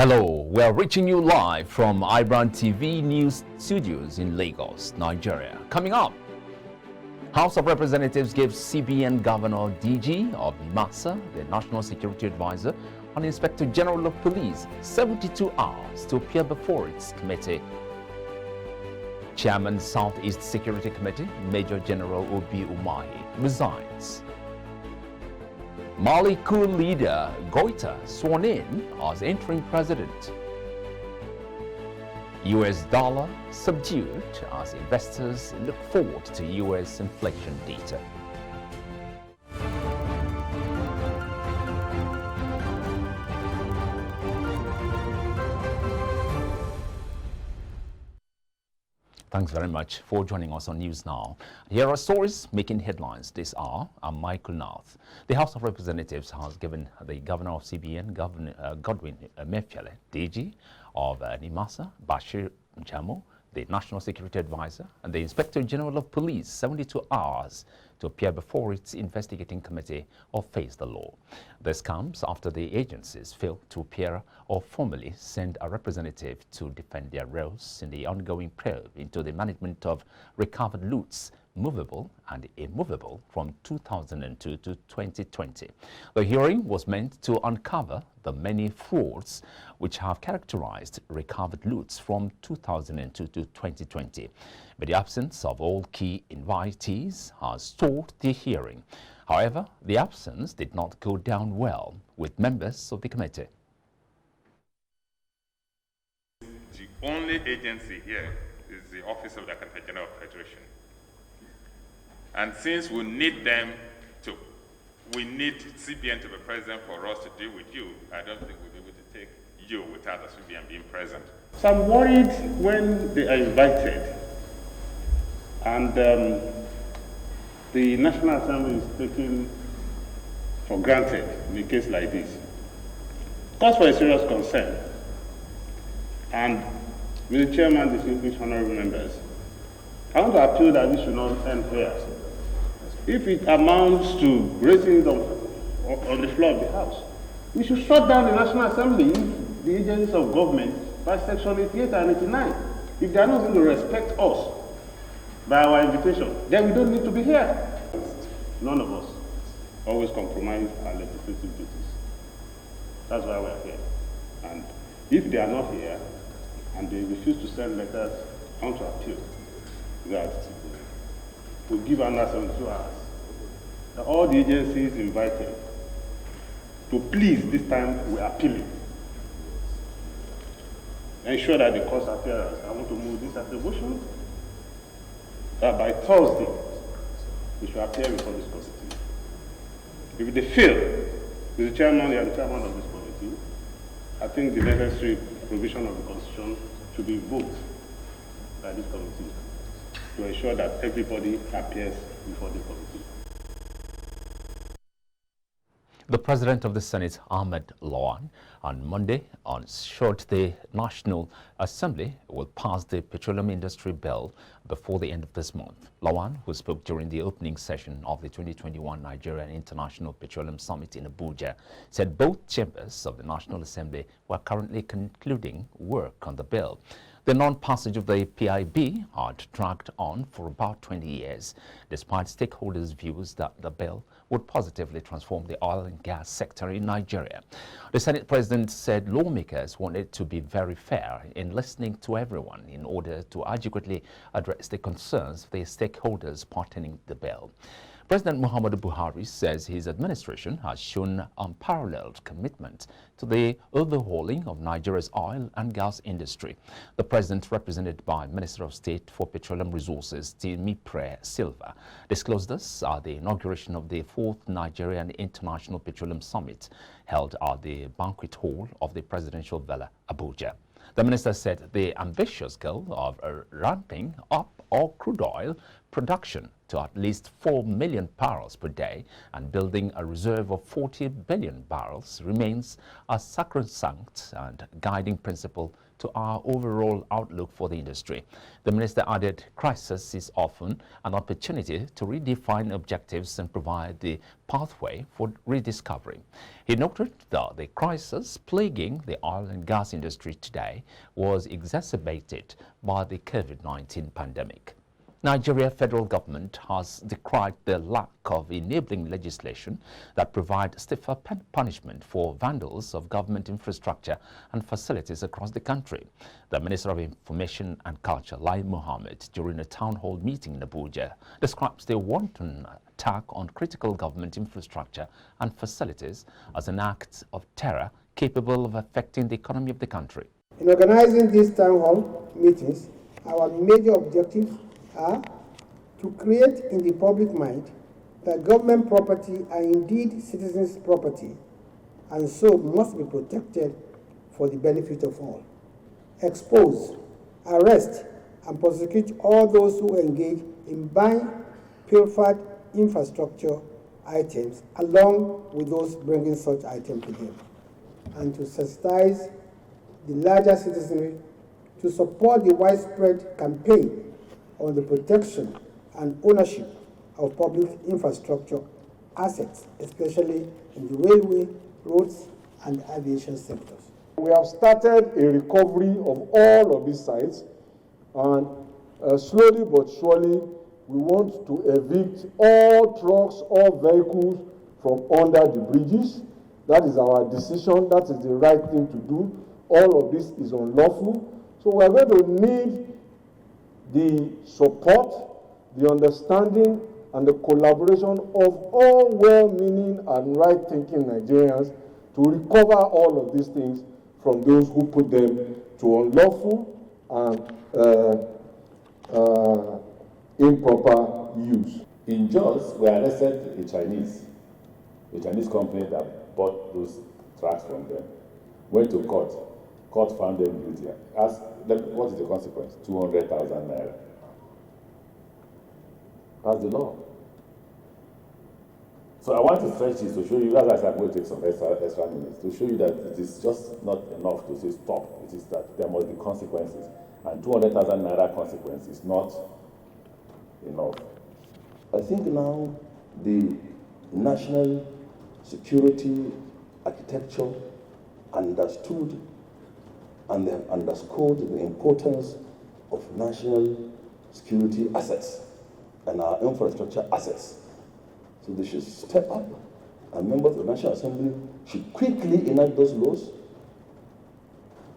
Hello, we are reaching you live from iBrandTV News Studios in Lagos, Nigeria. Coming up, House of Representatives gives CBN Governor DG of NIMASA, the National Security Advisor, and Inspector General of Police 72 hours to appear before its committee. Chairman Southeast Security Committee, Major General Obi Umahi, resigns. Mali coup leader Goita sworn in as interim president. US dollar subdued as investors look forward to US inflation data. Thanks very much for joining us on News Now. Here are stories making headlines this hour. I'm Michael North. The House of Representatives has given the Governor of CBN, Godwin Emefiele, DG of NIMASA, Bashir Jamoh, the National Security Advisor, and the Inspector General of Police 72 hours to appear before its investigating committee or face the law. This comes after the agencies failed to appear or formally send a representative to defend their roles in the ongoing probe into the management of recovered loots, movable and immovable, from 2002 to 2020. The hearing was meant to uncover the many frauds which have characterized recovered loots from 2002 to 2020. But the absence of all key invitees has stalled the hearing. However, the absence did not go down well with members of the committee. The only agency here is the Office of the Accountant General of Federation. And since we need them to, we need CBN to be present for us to deal with you, I don't think we'll be able to take you without the CBN being present. So I'm worried when they are invited and the National Assembly is taken for granted in a case like this. Cause for a serious concern. And with the chairman, distinguished honorable members, I want to appeal that this should not end here. If it amounts to raising them on the floor of the House, we should shut down the National Assembly if the agencies of government by Section 88 and 89. If they are not going to respect us by our invitation, then we don't need to be here. None of us always compromise our legislative duties. That's why we are here. And if they are not here and they refuse to send letters, I want to appeal that we give another 72 hours. That all the agencies invited to please, this time we are appealing. Ensure that the course appearance, I want to move this as a motion, that by Thursday, we should appear before this committee. If they fail, with the chairman and the chairman of this committee, I think the necessary provision of the Constitution should be invoked by this committee to ensure that everybody appears before the committee. The President of the Senate, Ahmed Lawan, on Monday assured the National Assembly will pass the Petroleum Industry Bill before the end of this month. Lawan, who spoke during the opening session of the 2021 Nigerian International Petroleum Summit in Abuja, said both chambers of the National Assembly were currently concluding work on the bill. The non-passage of the PIB had dragged on for about 20 years, despite stakeholders' views that the bill would positively transform the oil and gas sector in Nigeria. The Senate President said lawmakers wanted to be very fair in listening to everyone in order to adequately address the concerns of the stakeholders pertaining to the bill. President Muhammadu Buhari says his administration has shown unparalleled commitment to the overhauling of Nigeria's oil and gas industry. The president, represented by Minister of State for Petroleum Resources, Timipre Silva, disclosed this at the inauguration of the 4th Nigerian International Petroleum Summit held at the banquet hall of the Presidential Villa, Abuja. The minister said the ambitious goal of ramping up all crude oil production to at least 4 million barrels per day and building a reserve of 40 billion barrels remains a sacrosanct and guiding principle to our overall outlook for the industry. The minister added, crisis is often an opportunity to redefine objectives and provide the pathway for rediscovery. He noted that the crisis plaguing the oil and gas industry today was exacerbated by the COVID-19 pandemic. Nigeria federal government has decried the lack of enabling legislation that provide stiffer punishment for vandals of government infrastructure and facilities across the country. The Minister of Information and Culture, Lai Mohammed, during a town hall meeting in Abuja, describes the wanton attack on critical government infrastructure and facilities as an act of terror capable of affecting the economy of the country. In organizing these town hall meetings, our major objectives are to create in the public mind that government property are indeed citizens' property and so must be protected for the benefit of all. Expose, arrest, and prosecute all those who engage in buying pilfered infrastructure items along with those bringing such items to them, and to sensitize the larger citizenry to support the widespread campaign on the protection and ownership of public infrastructure assets, especially in the railway, roads, and aviation sectors. We have started a recovery of all of these sites, and slowly but surely we want to evict all trucks, all vehicles from under the bridges. That is our decision. That is the right thing to do. All of this is unlawful. So we are going to need the support, the understanding, and the collaboration of all well-meaning and right-thinking Nigerians to recover all of these things from those who put them to unlawful and improper use. In Jos, we arrested a Chinese company that bought those tracks from them, went to court. Court found them guilty. Asked, what is the consequence? 200,000 naira. That's the law. So I want to stretch this to show you, as I'm going to take some extra minutes, to show you that it is just not enough to say stop. It is that there must be consequences. And 200,000 naira consequence is not enough. I think now the national security architecture understood and they have underscored the importance of national security assets and our infrastructure assets. So they should step up, and members of the National Assembly should quickly enact those laws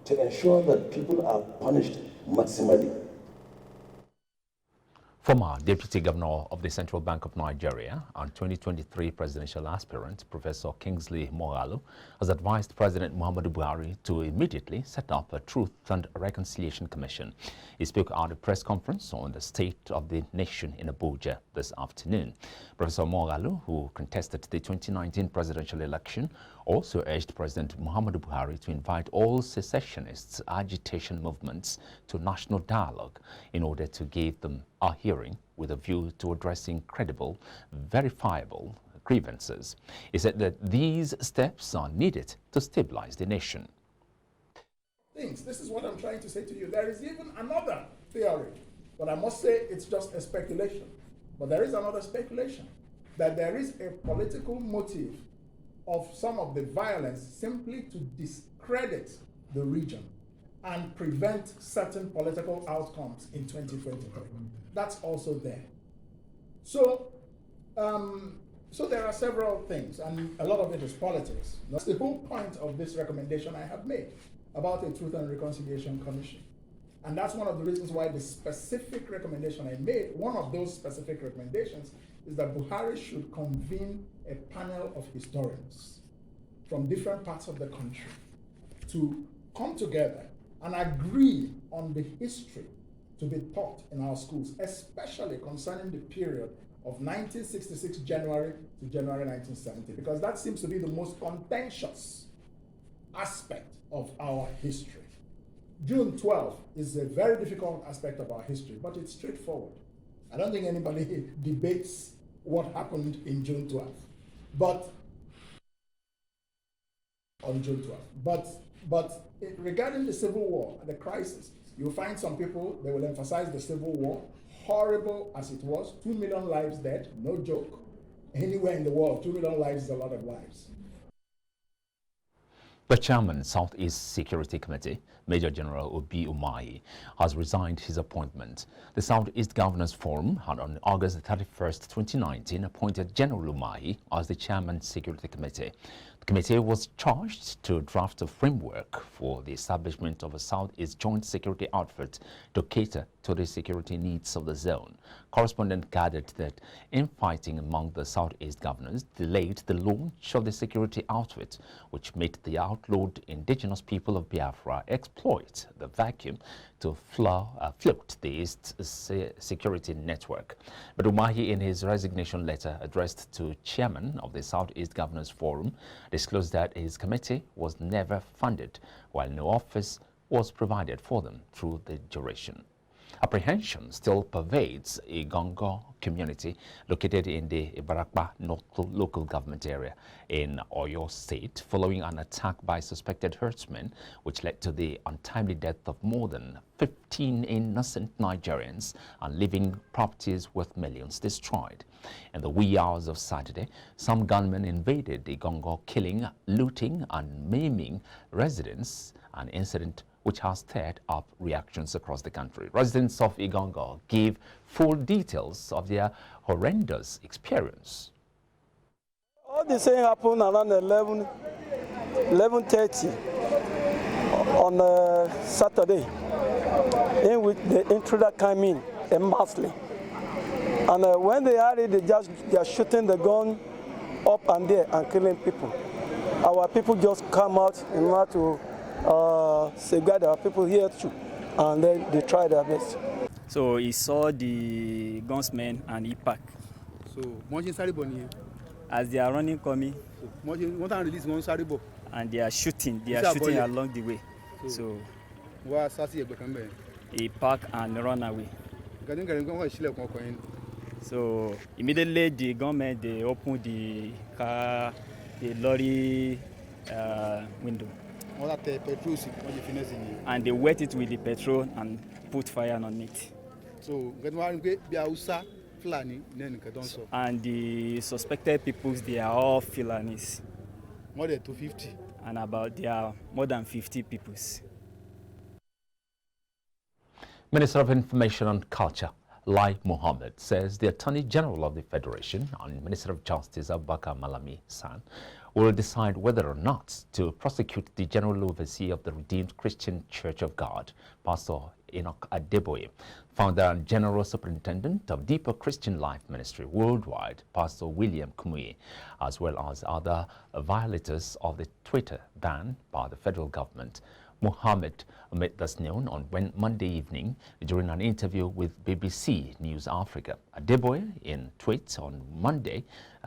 to ensure that people are punished maximally. Former Deputy Governor of the Central Bank of Nigeria and 2023 presidential aspirant, Professor Kingsley Moghalu, has advised President Muhammadu Buhari to immediately set up a Truth and Reconciliation Commission. He spoke at a press conference on the state of the nation in Abuja this afternoon. Professor Moghalu, who contested the 2019 presidential election, also urged President Muhammadu Buhari to invite all secessionists, agitation movements to national dialogue in order to give them a hearing with a view to addressing credible, verifiable grievances. He said that these steps are needed to stabilize the nation. This is what I'm trying to say to you. There is even another theory, but I must say it's just a speculation. But there is another speculation, that there is a political motive of some of the violence simply to discredit the region and prevent certain political outcomes in 2023. That's also there. So there are several things, and a lot of it is politics. That's the whole point of this recommendation I have made about a Truth and Reconciliation Commission. And that's one of the reasons why the specific recommendation I made, one of those specific recommendations, is that Buhari should convene a panel of historians from different parts of the country to come together and agree on the history to be taught in our schools, especially concerning the period of 1966 January to January 1970, because that seems to be the most contentious aspect of our history. June 12th is a very difficult aspect of our history, but it's straightforward. I don't think anybody debates what happened in June 12th, but on June 12th. But But regarding the civil war, the crisis, you'll find some people, they will emphasize the civil war, horrible as it was, 2 million lives dead, no joke. Anywhere in the world, 2 million lives is a lot of lives. The chairman, Southeast Security Committee, Major General Obi Umahi, has resigned his appointment. The Southeast Governors Forum had on August 31st, 2019, appointed General Umahi as the chairman, Security Committee. The committee was charged to draft a framework for the establishment of a Southeast Joint Security Outfit to cater to the security needs of the zone. Correspondent gathered that infighting among the Southeast governors delayed the launch of the security outfit, which made the outlawed indigenous people of Biafra exploit the vacuum to float the East security network. But Umahi, in his resignation letter addressed to chairman of the Southeast Governors Forum, disclosed that his committee was never funded, while no office was provided for them through the duration. Apprehension still pervades a Igongo community located in the Ibarakba local government area in Oyo State following an attack by suspected herdsmen, which led to the untimely death of more than 15 innocent Nigerians and leaving properties worth millions destroyed. In the wee hours of Saturday, some gunmen invaded Igongo, killing, looting and maiming residents, an incident which has stirred up reactions across the country. Residents of Igongo gave full details of their horrendous experience. All this thing happened around 11:30 on Saturday, in which the intruder came in massively. And when they are ready, they are shooting the gun up and there and killing people. Our people just come out in order to safeguard our people here too, and then they try their best. So he saw the gunsmen and he packed. So as they are running coming, and they are shooting along the way. So he packed and run away. So immediately the gunmen, they opened the car, the lorry window. And they wet it with the petrol and put fire on it. So, and the suspected peoples, they are all Fulanis. More than 250. And there are more than 50 peoples. Minister of Information and Culture, Lai Mohammed, says the Attorney General of the Federation and Minister of Justice, Abubakar Malami-San, will decide whether or not to prosecute the General Overseer of the Redeemed Christian Church of God, Pastor Enoch Adeboye, founder and General Superintendent of Deeper Christian Life Ministry Worldwide, Pastor William Kumuyi, as well as other violators of the Twitter ban by the federal government. Mohammed made this known on Monday evening during an interview with BBC News Africa. Adeboye, in tweets on Monday,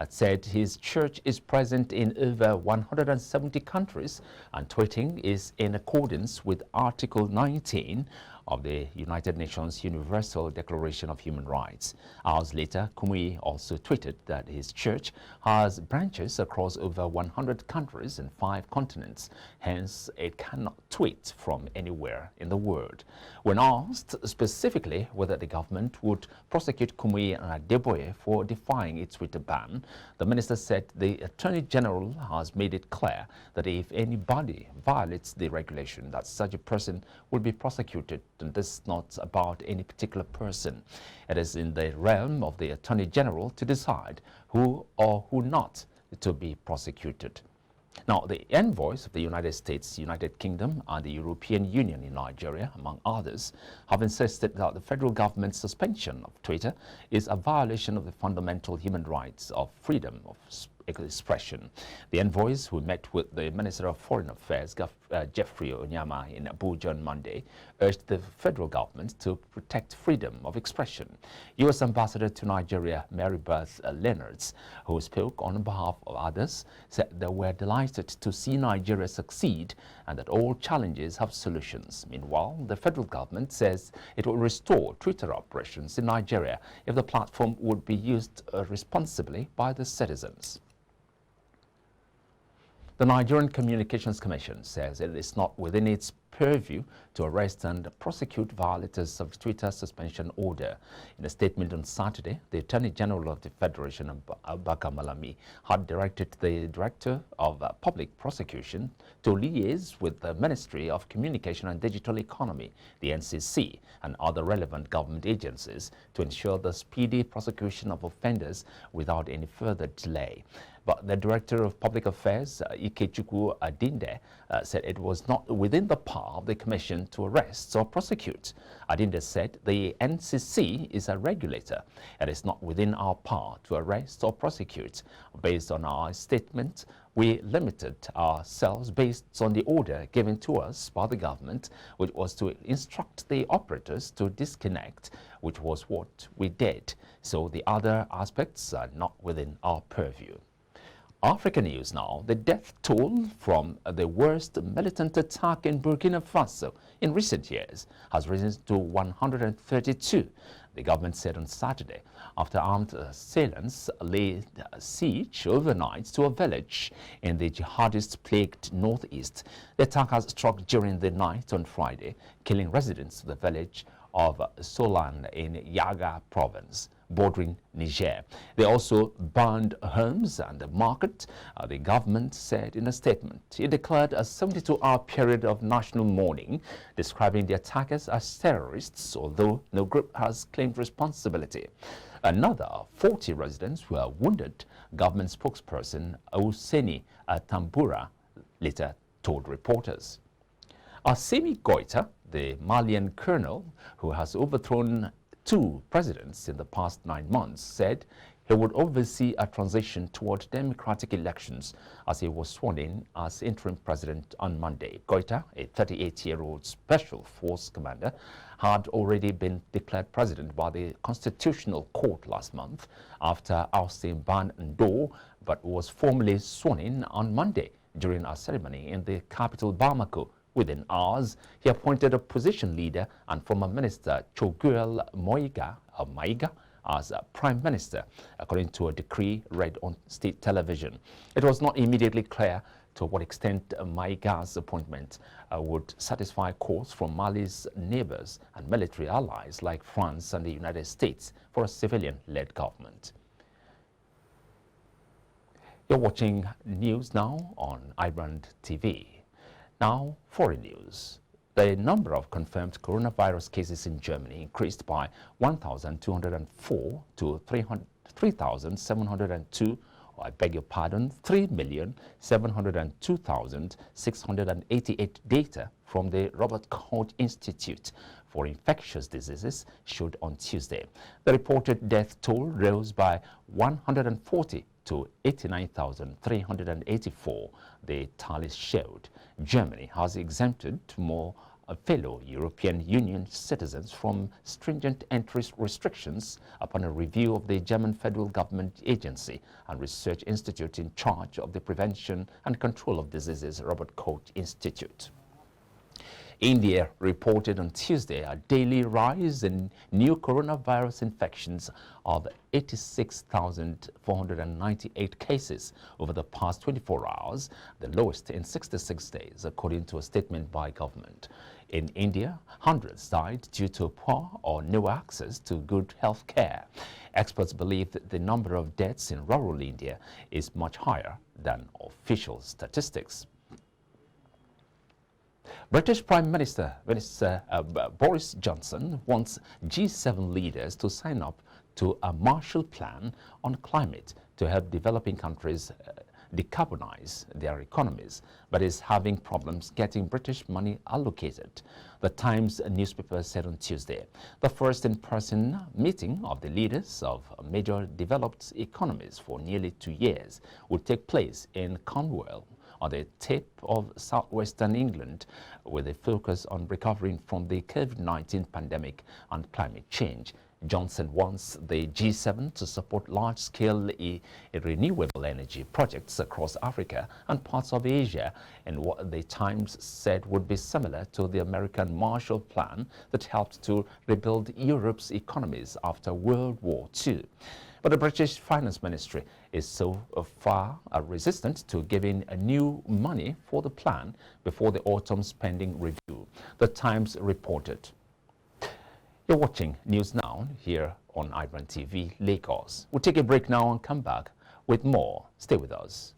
said his church is present in over 170 countries and tweeting is in accordance with Article 19 of the United Nations Universal Declaration of Human Rights. Hours later, Kumuyi also tweeted that his church has branches across over 100 countries and 5 continents. Hence, it cannot tweet from anywhere in the world. When asked specifically whether the government would prosecute Kumuyi and Adeboye for defying its Twitter ban, the minister said the Attorney General has made it clear that if anybody violates the regulation, that such a person will be prosecuted. And this is not about any particular person. It is in the realm of the Attorney General to decide who or who not to be prosecuted. Now, the envoys of the United States, United Kingdom, and the European Union in Nigeria, among others, have insisted that the federal government's suspension of Twitter is a violation of the fundamental human rights of freedom of expression. The envoys, who met with the Minister of Foreign Affairs, Jeffrey Onyama, in Abuja on Monday, urged the federal government to protect freedom of expression. U.S. Ambassador to Nigeria, Mary Beth Leonards, who spoke on behalf of others, said they were delighted to see Nigeria succeed and that all challenges have solutions. Meanwhile, the federal government says it will restore Twitter operations in Nigeria if the platform would be used responsibly by the citizens. The Nigerian Communications Commission says it is not within its purview to arrest and prosecute violators of Twitter suspension order. In a statement on Saturday, the Attorney General of the Federation, Abaka Malami, had directed the Director of Public Prosecution to liaise with the Ministry of Communication and Digital Economy, the NCC, and other relevant government agencies to ensure the speedy prosecution of offenders without any further delay. But the Director of Public Affairs, Ikechukwu Adinde, said it was not within the power of the Commission to arrest or prosecute. Adinde said the NCC is a regulator. It is not within our power to arrest or prosecute. Based on our statement, we limited ourselves based on the order given to us by the government, which was to instruct the operators to disconnect, which was what we did. So the other aspects are not within our purview. Africa news now. The death toll from the worst militant attack in Burkina Faso in recent years has risen to 132. The government said on Saturday, after armed assailants laid siege overnight to a village in the jihadist-plagued northeast. The attack has struck during the night on Friday, killing residents of the village of Solan in Yaga province, bordering Niger. They also burned homes and a market, the government said in a statement. It declared a 72-hour period of national mourning, describing the attackers as terrorists, although no group has claimed responsibility. Another 40 residents were wounded, government spokesperson Ouseni Tambura later told reporters. Assimi Goita, the Malian colonel who has overthrown 2 presidents in the past 9 months, said he would oversee a transition toward democratic elections as he was sworn in as interim president on Monday. Goita, a 38-year-old special force commander, had already been declared president by the Constitutional Court last month after ousting Ban Ndo, but was formally sworn in on Monday during a ceremony in the capital Bamako. Within hours, he appointed opposition leader and former minister Choguel Maiga as prime minister, according to a decree read on state television. It was not immediately clear to what extent Maiga's appointment would satisfy calls from Mali's neighbors and military allies like France and the United States for a civilian-led government. You're watching news now on iBrandTV. Now, foreign news. The number of confirmed coronavirus cases in Germany increased by 1,204 to 3,702, I beg your pardon, 3,702,688 data from the Robert Koch Institute for Infectious Diseases showed on Tuesday. The reported death toll rose by 140 to 89,384, the tallies showed. Germany has exempted more fellow European Union citizens from stringent entry restrictions upon a review of the German federal government agency and research institute in charge of the prevention and control of diseases, Robert Koch Institute. India reported on Tuesday a daily rise in new coronavirus infections of 86,498 cases over the past 24 hours, the lowest in 66 days, according to a statement by government. In India, hundreds died due to poor or no access to good health care. Experts believe that the number of deaths in rural India is much higher than official statistics. British Prime Minister Boris Johnson wants G7 leaders to sign up to a Marshall Plan on climate to help developing countries decarbonize their economies, but is having problems getting British money allocated. The Times newspaper said on Tuesday the first in-person meeting of the leaders of major developed economies for nearly 2 years would take place in Cornwall, on the tip of southwestern England, with a focus on recovering from the COVID-19 pandemic and climate change. Johnson wants the G7 to support large-scale renewable energy projects across Africa and parts of Asia in what the Times said would be similar to the American Marshall Plan that helped to rebuild Europe's economies after World War II. But the British Finance Ministry is so far resistant to giving new money for the plan before the autumn spending review. The Times reported. You're watching News Now here on iBrandTV, Lagos. We'll take a break now and come back with more. Stay with us.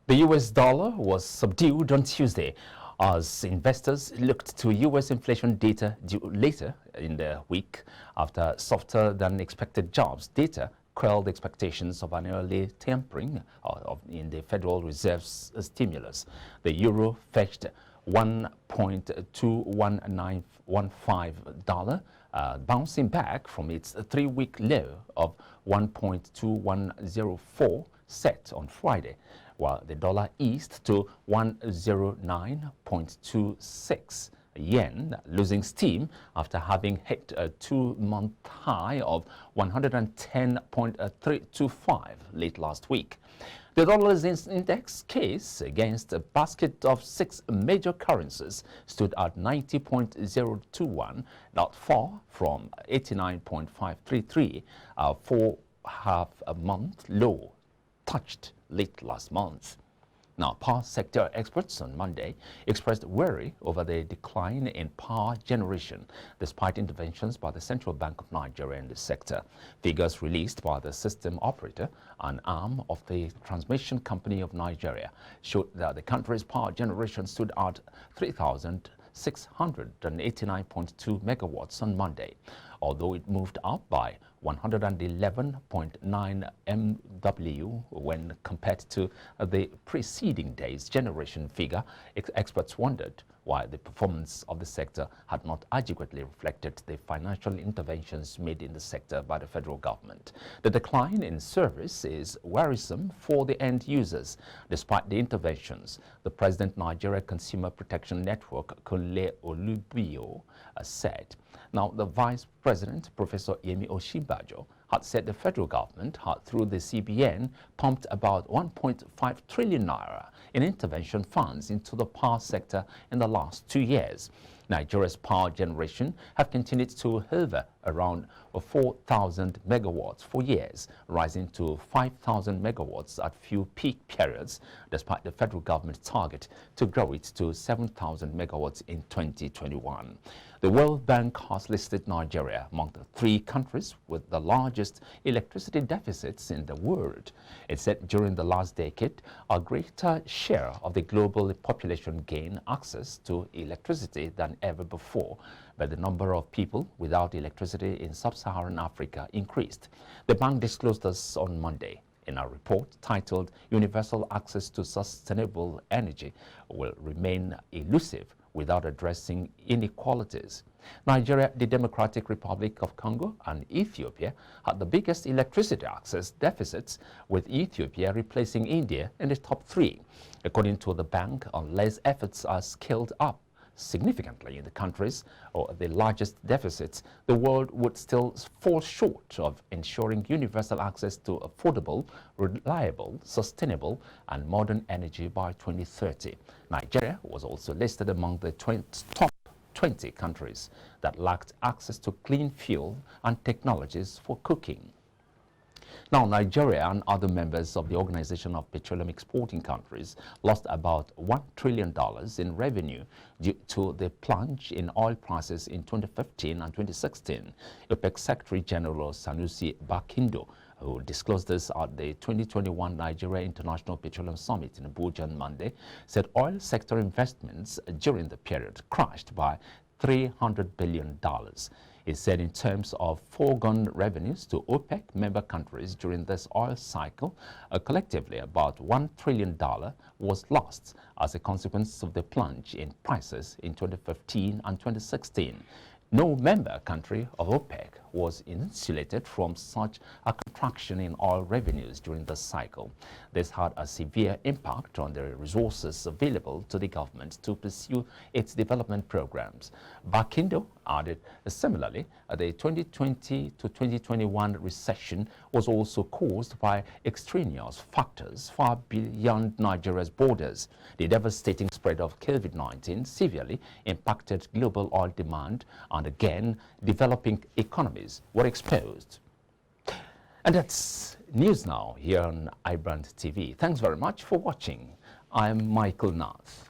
The US dollar was subdued on Tuesday as investors looked to US inflation data due later in the week after softer than expected jobs data quelled expectations of an early tapering in the Federal Reserve's stimulus. The euro fetched $1.21915, bouncing back from its 3-week low of 1.2104 set on Friday, while the dollar eased to 109.26 yen, losing steam after having hit a 2-month high of 110.325 late last week. The dollar's index case against a basket of 6 major currencies stood at 90.021, not far from 89.533, a 4.5-month low touched late last month. Now, power sector experts on Monday expressed worry over the decline in power generation despite interventions by the Central Bank of Nigeria in the sector. Figures released by the system operator, an arm of the Transmission Company of Nigeria, showed that the country's power generation stood at 3,689.2 megawatts on Monday, although it moved up by 111.9 MW when compared to the preceding day's generation figure. Experts wondered why the performance of the sector had not adequately reflected the financial interventions made in the sector by the federal government. The decline in service is worrisome for the end users. Despite the interventions, the President Nigeria Consumer Protection Network, Kunle Olubio, said. Now, the Vice President, Professor Yemi Osinbajo, had said the federal government had, through the CBN, pumped about 1.5 trillion naira in intervention funds into the power sector in the last 2 years. Nigeria's power generation have continued to hover around 4,000 megawatts for years, rising to 5,000 megawatts at few peak periods, despite the federal government's target to grow it to 7,000 megawatts in 2021. The World Bank has listed Nigeria among the 3 countries with the largest electricity deficits in the world. It said during the last decade, a greater share of the global population gained access to electricity than ever before, but the number of people without electricity in sub-Saharan Africa increased. The bank disclosed this on Monday in a report titled Universal Access to Sustainable Energy will remain elusive without addressing inequalities. Nigeria, the Democratic Republic of Congo, and Ethiopia had the biggest electricity access deficits, with Ethiopia replacing India in the top 3. According to the bank, unless efforts are scaled up significantly in the countries or the largest deficits, the world would still fall short of ensuring universal access to affordable, reliable, sustainable, and modern energy by 2030. Nigeria was also listed among the top 20 countries that lacked access to clean fuel and technologies for cooking. Now, Nigeria and other members of the Organization of Petroleum Exporting Countries lost about $1 trillion in revenue due to the plunge in oil prices in 2015 and 2016. OPEC Secretary General Sanusi Bakindo, who disclosed this at the 2021 Nigeria International Petroleum Summit in Abuja on Monday, said oil sector investments during the period crashed by $300 billion. He said in terms of foregone revenues to OPEC member countries during this oil cycle, collectively about $1 trillion was lost as a consequence of the plunge in prices in 2015 and 2016. No member country of OPEC was insulated from such a contraction in oil revenues during this cycle. This had a severe impact on the resources available to the government to pursue its development programs. Bakindo added similarly, the 2020 to 2021 recession was also caused by extraneous factors far beyond Nigeria's borders. The devastating spread of COVID-19 severely impacted global oil demand, and again, developing economies were exposed. And that's news now here on iBrandTV. Thanks very much for watching. I'm Michael Nath.